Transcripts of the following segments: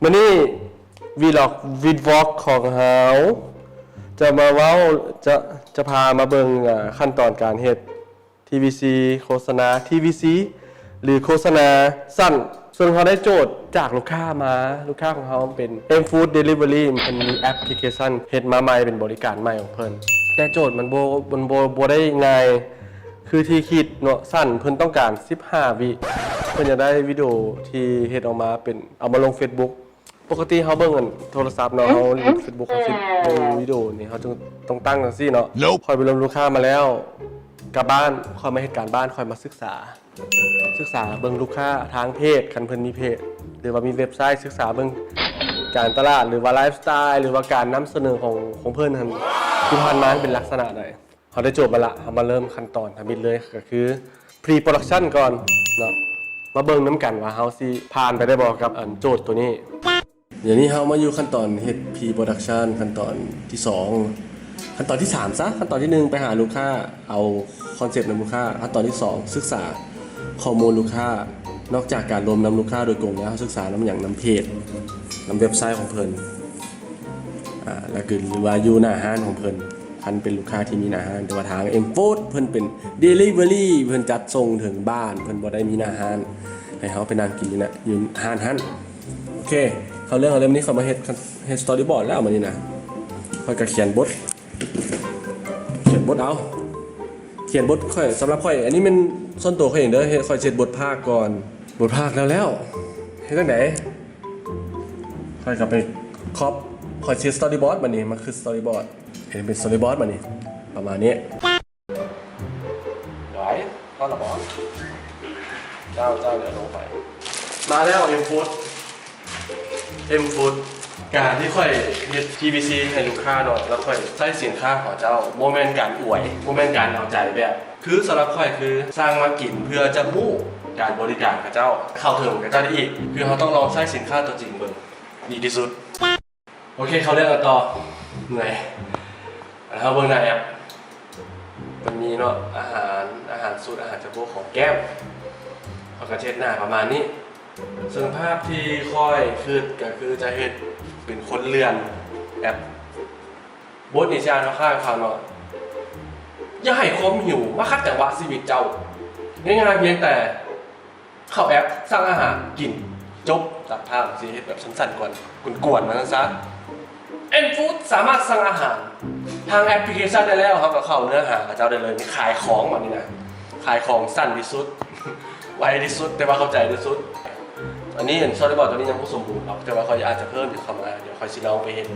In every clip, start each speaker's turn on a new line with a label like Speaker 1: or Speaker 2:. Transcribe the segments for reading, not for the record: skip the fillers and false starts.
Speaker 1: วันนี้วีล็อกวิดวอล์กของเฮาจะมาเว้าจะพามาเบิ่งขั้นตอนการเฮ็ด TVC โฆษณา TVC หรือโฆษณาสั้นซึ่งเขาได้โจทย์จากลูกค้าของเขาเป็น M Food Delivery มันมีแอปพลิเคชันเฮ็ดมาใหม่เป็นบริการใหม่ของเพิ่นแต่โจทย์มันบ่ได้ง่ายคือที่คิดเนาะสั้นเพิ่นต้องการ15วิเพิ่นจะได้วิดีโอที่เฮ็ดออกมาเป็นเอามาลง Facebook ปกติเฮาเบิ่งกันโทรศัพท์เนาะเฮาเล่น Facebook เฮาสิเบิ่งวิดีโอนี่เฮาจึงต้องตั้งจังซี่เนาะคอยไปรวมลูกค้ามาแล้วกลับบ้านคอยมาเฮ็ดการบ้านคอยมาศึกษาเบิ่งลูกค้าทางเพจคันเพิ่นมีเพจหรือว่ามีเว็บไซต์ศึกษาเบิ่งการตลาดหรือว่าไลฟ์สไตล์หรือว่าการนำเสนอของเพิ่นหั่นที่ผ่านมาเป็นลักษณะใดเฮาได้จบมาละเฮามาเริ่มขั้นตอนทำบิดเลยก็คือ pre production ก่อนเนาะมาเบิ่งนํกันว่าเฮาสิผ่านไปได้บ่กับโจทย์ตัวนี้เดี๋ยวนี้เฮามาอยู่ขั้นตอนเฮ็ด pre production ขั้นตอนที่2ขั้นตอนที่3ซะขั้นตอนที่1ไปหาลูกค้าเอาคอนเซปต์นำลูกค้าขั้นตอนที่2ศึกษาข้อมูลลูกค้านอกจากการรวมนำลูกค้าโดยตรงแล้วศึกษานำอย่างนำเพจนำเว็บไซต์ของเพิ่นแล้วก็หรือว่าอยู่หน้าห้างของเพิ่นคันเป็นลูกค้าที่มีหน้าห้างแต่ว่าทาง M Food เพิ่นเป็น Delivery เพิ่นจัดส่งถึงบ้านเพิ่นบ่ได้มีหน้าห้างให้เฮาไปนั่งกินอยู่นะอยู่ห้างโอเคเขาเรื่องนี้เขามาเฮ็ดสตอรี่บอร์ดแล้วมื้อนี้นะค่อยก็เขียนบทเอาเขียนบทค่อยสำหรับค่อยอันนี้มันส่วนตัวค่อยเองเด้อค่อยเช็ดบทภาคก่อนบทภาคแล้วเฮ็ดจังได๋ค่อยก็ไปค่อยเช็ดสตอรี่บอร์ดบัดนี้มันคือสตอรี่บอร์ดเห็นเป็นสตอรี่บอร์ดบัดนี้ประมาณนี้ไหวเข้าละบ่เจ้าเดี๋ยวลงไปมาแล้ว M Food การที่ค่อยเฮ็ด TVC ให้ลูกค้าเนาะแล้วค่อยใช้สินค้าของเจ้าบ่แม่นการอวยบ่แม่นการเอาใจแบบคือสำหรับค่อยคือสร้างมากินเพื่อจะรู้การบริการกับเจ้าเข้าถึงกับเจ้าได้อีกคือเขาต้องลองใช้สินค้าตัวจริงเบิ่งดีที่สุดโอเคเขาเรียกกันต่อเหนื่อยเฮาเบิ่งหน้าแอปมันมีเนาะอาหารสูตรอาหารจากพวกของแก้มเขาก็เช็ดหน้าประมาณนี้ส่วนภาพที่ค่อยขึ้นก็คือจะเห็นเป็นคนเรือนแอปบทนิชาเขาข้างฟังเนาะอย่าให้ความหิวมาคัดจังหวะชีวิตเจ้าง่ายๆเพียงแต่เข้าแอปสั่งอาหารกินจบตัดภาพสิแบบสั้นๆก่อนกวนๆมาซะM Food สามารถสั่งอาหารทางแอปพลิเคชันได้แล้วครับก็เข้าเนื้อหาเจ้าได้เลยมีขายของแบบนี้นะขายของสั้นที่สุดไวที่สุดแต่ว่าเข้าใจที่สุดอันนี้เห็นสตอรี่บอร์ดตัวนี้ยังไม่สมบูรณ์หรอกแต่ว่าเขาอาจจะเพิ่มอีกคำมาเดี๋ยวคอยสิลองไปเห็น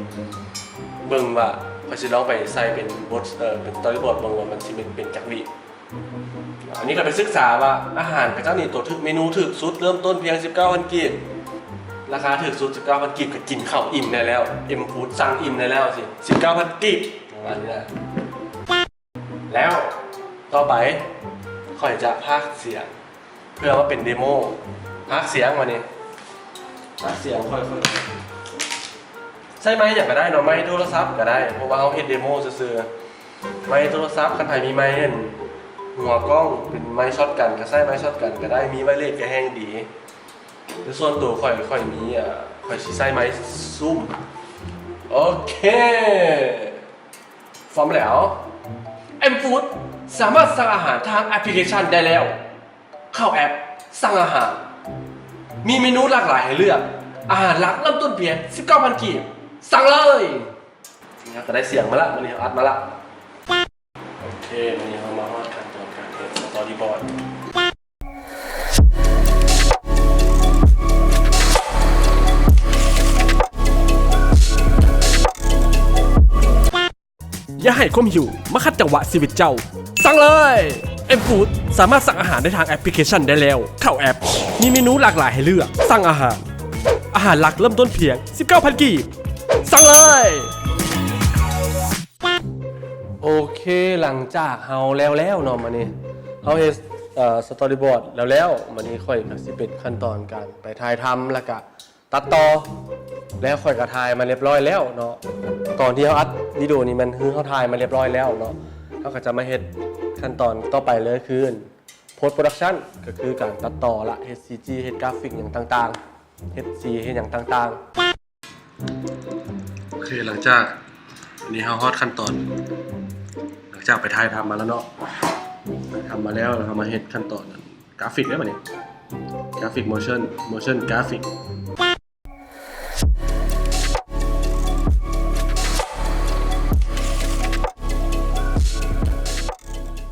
Speaker 1: เบิ่งว่าคอยสิลองไปใส่เป็นบทเป็นสตอรี่บอร์ดบางวันมันสิเป็นจักรีอันนี้ก็ไปศึกษาว่าอาหารกับเจ้านี่ตัวถึกเมนูถึกสุดเริ่มต้นเพียง 19,000 กีบราคาถึกสุด 19,000 กีบก็กินข้าวอิ่มได้แล้ว M Food สั่งอิ่มได้แล้วสิ 19,000 กีบประมาณนี้นะแล้วต่อไปค่อยจะพากย์เสียงเพื่อว่าเป็นเดโมพากย์เสียงมานี่พากย์เสียงค่อยใช่ไหมอย่างก็ได้เนาะไม่โทรศัพท์ก็ได้เพราะว่าเขาเฮ็ดเดโมซื่อๆไม่โทรศัพท์คันไผมีไม้หัวกล้องเป็นไม้ช็อตกันก็ใช้ไม้ช็อตกันก็ได้มีไวเลสก็แห้งดีแต่ส่วนตัวค่อยมีค่อยสิใช้ไม้ซูมโอเคพร้อมแล้ว M Food สามารถสั่งอาหารทางแอปพลิเคชันได้แล้วเข้าแอปสั่งอาหารมีเมนูหลากหลายให้เลือกอาหารหลักเริ่มต้นเพียง 19,000 กีบสั่งเลยนี่ครับก็ได้เสียงมาละวันนี้อัดมาละโอเควันนี้เรามาว่าขั้นตอนการเขียนสตอรี่บอร์ดอย่าให้ความหิวมาคัดจังหวะชีวิตเจ้าสั่งเลย M Food สามารถสั่งอาหารได้ทางแอปพลิเคชันได้แล้วเข้าแอปมีเมนูหลากหลายให้เลือกสั่งอาหารหลักเริ่มต้นเพียง 19,000 กีบสั่งเลยโอเคหลังจากเฮาแล้วเนาะมื้อนี้เฮาเฮ็ดสตอรี่บอร์ดแล้วมื้อนี้ค่อยก็สิเป็นขั้นตอนการไปถ่ายทำแล้วก็ตัดต่อแล้วค่อยก็ถ่ายมาเรียบร้อยแล้วเนาะตอนที่เฮาอัดวิดีโอนี้มันคือเฮาถ่ายมาเรียบร้อยแล้วเนาะเฮาก็จะมาเฮ็ดขั้นตอนต่อไปเลยคือ post production ก็คือการตัดต่อละเฮ็ด CG เฮ็ดกราฟิกอย่างต่างๆ เฮ็ดสีเฮ็ดอย่างต่างๆโอเคหลังจากอันนี้เฮาฮอดขั้นตอนหลังจากไปถ่ายทำมาแล้วเนาะทำมาแล้วเรามาเฮ็ดขั้นตอนกราฟิกได้ป่ะเนี่ยกราฟิกโมชั่นกราฟิก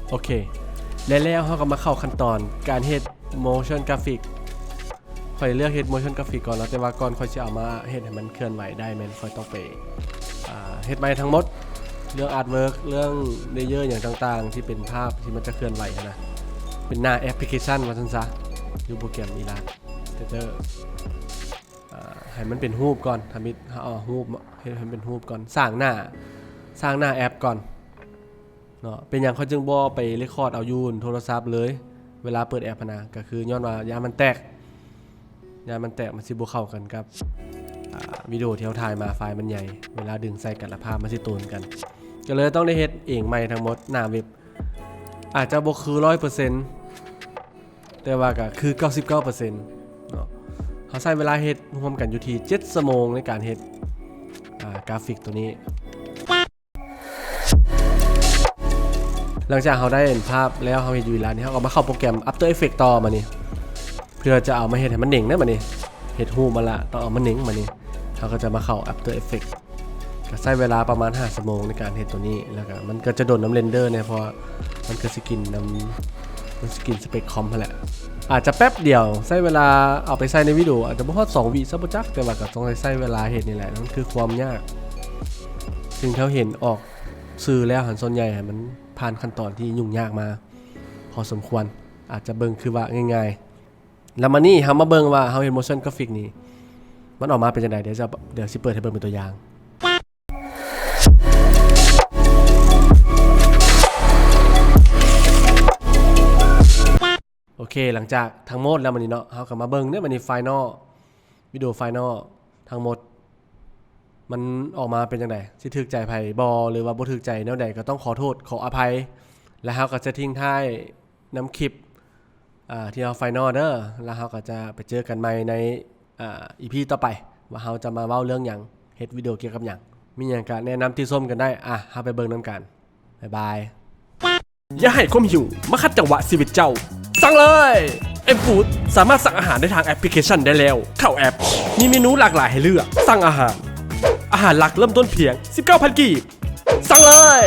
Speaker 1: โอเคแล้วเขาก็มาเข้าขั้นตอนการเฮ็ด motion graphic ค่อยเลือกเฮ็ด motion graphic ก่อนแล้วแต่ว่าก่อนค่อยจะเอามาเฮ็ดให้มันเคลื่อนไหวได้แม่นค่อยต้องไปเฮ็ดใหม่ทั้งหมดเรื่อง artwork เรื่อง layer อย่างต่างๆที่เป็นภาพที่มันจะเคลื่อนไหวนะเป็นหน้าแอปพลิเคชันว่าซั่นซะอยู่โปรแกรม Illustrator ให้มันเป็นรูปก่อนทำให้รูปให้มันเป็นรูปก่อนสร้างหน้าแอปก่อนเนาะเป็นอย่างเขาจึงบ่ไปเรคคอร์ดเอาอยู่โทรศัพท์เลยเวลาเปิดแอปนะก็คือย้อนว่ายามมันแตกมันสิบ่เข้ากันกับวิดีโอที่เราถ่ายมาไฟล์มันใหญ่เวลาดึงใส่กันละภาพมันสิตูนกันก็เลยต้องได้เฮ็ดเองใหม่ทั้งหมดหน้าเว็บอาจจะบ่คือ 100% แต่ว่าก็คือ 99% เนาะเขาใช้เวลาเฮ็ดรวมกันอยู่ที่7ชั่วโมงในการเฮ็ดกราฟิกตัวนี้หลังจากเขาได้เห็นภาพแล้วเขาเห็นอยู่แล้วนี่เขาก็มาเข้าโปรแกรม After Effects ต่อมานี่เพื่อจะเอามาเห็นให้มันเน่งได้มานี่เห็ดรูปมาละต้องเอามาเน่งมานี่เขาก็จะมาเข้า After Effects ก็ใช้เวลาประมาณ5ชั่วโมงในการเห็ดตัวนี้แล้วก็มันก็จะโดนน้ำเรนเดอร์เนี่ยเพราะมันก็สกินสเปคคอมนั่นแหละอาจจะแป๊บเดียวใช้เวลาเอาไปใส่ในวิดีโออาจจะบ่ฮอด2 วิซะบ่จักแต่ว่าก็ต้องใช้เวลาเห็ดนี่แหละนั่นคือความยากซึ่งเขาเห็นออกสื่อแล้วหันส่วนใหญ่มันผ่านขั้นตอนที่ยุ่งยากมาพอสมควรอาจจะเบิ่งคือว่าง่ายๆแล้วมานี่เฮามาเบิ่งว่าเฮาเห็น motion graphic นี่มันออกมาเป็นจังได๋เดี๋ยวสิเปิดให้เบิ่งเป็นตัวอย่างโอเคหลังจากทั้งหมดแล้วมันนี่เนาะเฮาก็มาเบิ่งเนี่ยมันนี่ไฟนอลวิดีโอไฟนอลทั้งหมดมันออกมาเป็นจังได๋สิถูกใจไผบ่หรือว่าบ่ถูกใจแนวใดก็ต้องขอโทษขออภัยแล้วเฮาก็จะทิ้งท้ายนำคลิปที่เราไฟนอลเด้อแล้วเฮาก็จะไปเจอกันใหม่ในEP ต่อไปว่าเฮาจะมาเว้าเรื่องหยังเฮ็ดวิดีโอเกี่ยวกับหยังมีหยังก็แนะนำที่ส้มกันได้เฮาไปเบิ่งนํกันบ๊ายบายอย่าให้ความหิวมาคัดจังหวะชีวิตเจ้าสั่งเลยM-Food สามารถสั่งอาหารได้ทางแอปพลิเคชันได้แล้วเข้าแอปมีเมนูหลากหลายให้เลือกสั่งอาหารหลักเริ่มต้นเพียง 19,000 กีบสั่งเลย